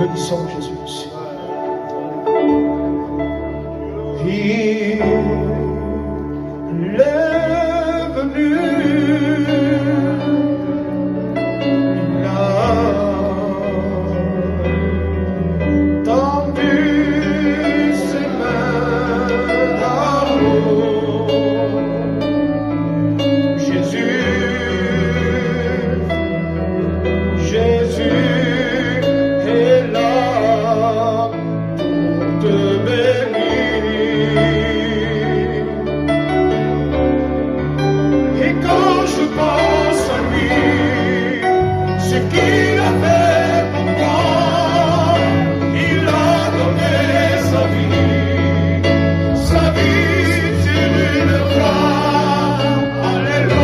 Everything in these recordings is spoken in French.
Bénissons Jésus aussi. Il est venu, il a tendu ses mains d'amour. Jésus est là pour te bénir. Et quand je pense à lui, ce qu'il a fait pour moi, il a donné sa vie sur une croix. Alléluia.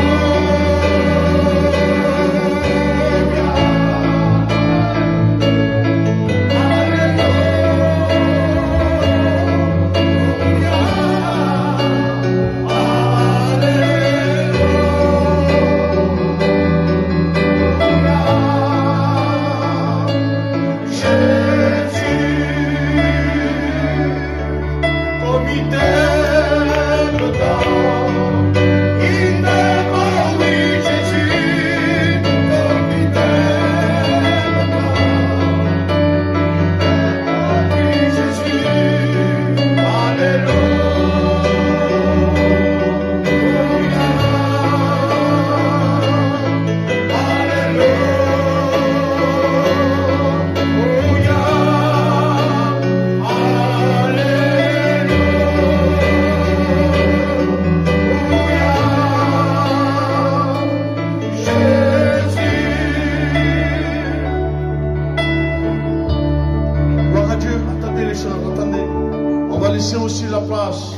Aussi la place,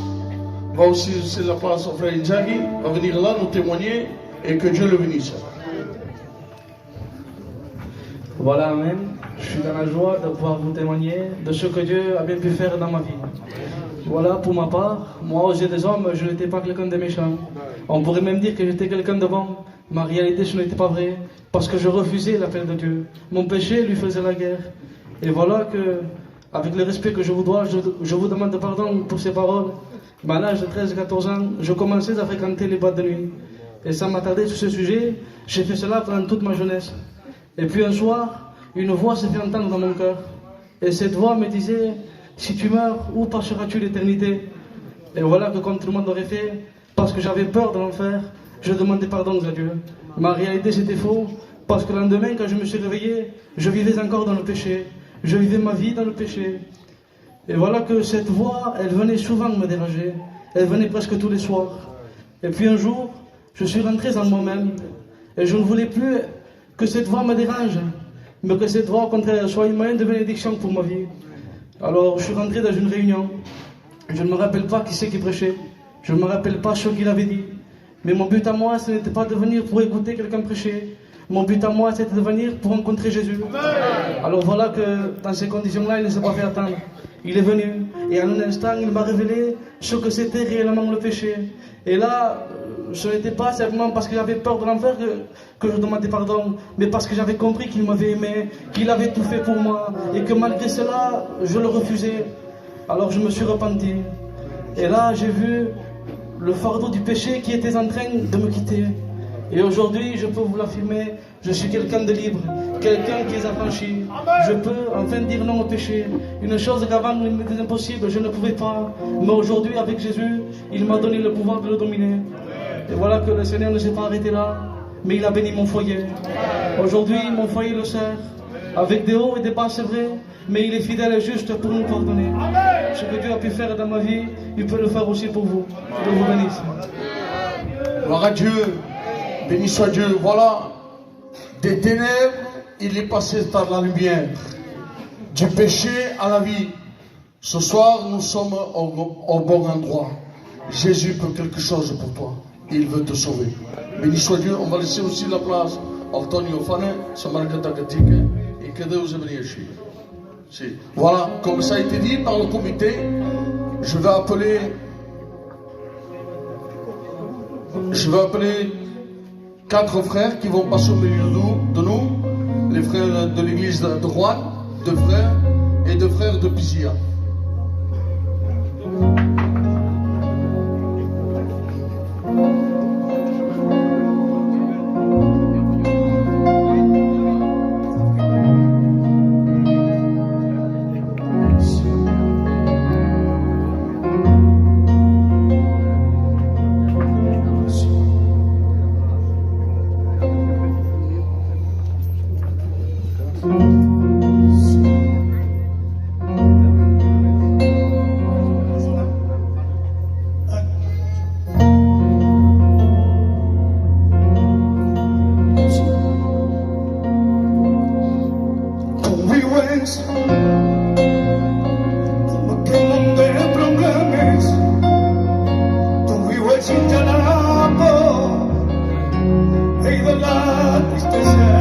va aussi laisser la place au frère Inzaghi, va venir là nous témoigner et que Dieu le bénisse. Voilà, Amen. Je suis dans la joie de pouvoir vous témoigner de ce que Dieu a bien pu faire dans ma vie. Voilà, pour ma part, moi aux yeux des hommes, je n'étais pas quelqu'un de méchant. On pourrait même dire que j'étais quelqu'un de bon. Mais en réalité, ce n'était pas vrai, parce que je refusais l'appel de Dieu. Mon péché lui faisait la guerre. Et voilà que, avec le respect que je vous dois, je vous demande pardon pour ces paroles. Mais à l'âge de 13-14 ans, je commençais à fréquenter les boîtes de nuit. Et sans m'attarder sur ce sujet, j'ai fait cela pendant toute ma jeunesse. Et puis un soir, une voix s'est fait entendre dans mon cœur. Et cette voix me disait, si tu meurs, où passeras-tu l'éternité? Et voilà que comme tout le monde aurait fait, parce que j'avais peur de l'enfer, je demandais pardon à Dieu. Mais en réalité c'était faux, parce que le lendemain, quand je me suis réveillé, je vivais encore dans le péché. Je vivais ma vie dans le péché. Et voilà que cette voix, elle venait souvent me déranger. Elle venait presque tous les soirs. Et puis un jour, je suis rentré en moi-même. Et je ne voulais plus que cette voix me dérange. Mais que cette voix, au contraire, soit une moyen de bénédiction pour ma vie. Alors, je suis rentré dans une réunion. Je ne me rappelle pas qui c'est qui prêchait. Je ne me rappelle pas ce qu'il avait dit. Mais mon but à moi, ce n'était pas de venir pour écouter quelqu'un prêcher. Mon but à moi, c'était de venir pour rencontrer Jésus. Alors voilà que dans ces conditions-là, il ne s'est pas fait attendre. Il est venu et en un instant, il m'a révélé ce que c'était réellement le péché. Et là, ce n'était pas simplement parce que j'avais peur de l'enfer que je demandais pardon, mais parce que j'avais compris qu'il m'avait aimé, qu'il avait tout fait pour moi, et que malgré cela, je le refusais. Alors je me suis repenti. Et là, j'ai vu le fardeau du péché qui était en train de me quitter. Et aujourd'hui, je peux vous l'affirmer, je suis quelqu'un de libre, quelqu'un qui est affranchi. Je peux enfin dire non au péché. Une chose qu'avant il m'était impossible, je ne pouvais pas. Mais aujourd'hui, avec Jésus, il m'a donné le pouvoir de le dominer. Et voilà que le Seigneur ne s'est pas arrêté là, mais il a béni mon foyer. Aujourd'hui, mon foyer le sert, avec des hauts et des bas, c'est vrai, mais il est fidèle et juste pour nous pardonner. Ce que Dieu a pu faire dans ma vie, il peut le faire aussi pour vous. Que Dieu vous bénisse. Gloire à Dieu. Béni soit Dieu. Voilà, des ténèbres, il est passé par la lumière. Du péché à la vie. Ce soir, nous sommes au bon endroit. Jésus peut quelque chose pour toi. Il veut te sauver. Béni soit Dieu. On va laisser aussi la place à Antonio Fane, Samargata Gatike, et que Dieu vous bénisse. Voilà, comme ça a été dit par le comité, je vais appeler quatre frères qui vont passer au milieu de nous, les frères de l'église de Rouen, de frères et de frères de Pisia. Como que mundo de problemas, tu vivo sin por, he ido la tristeza.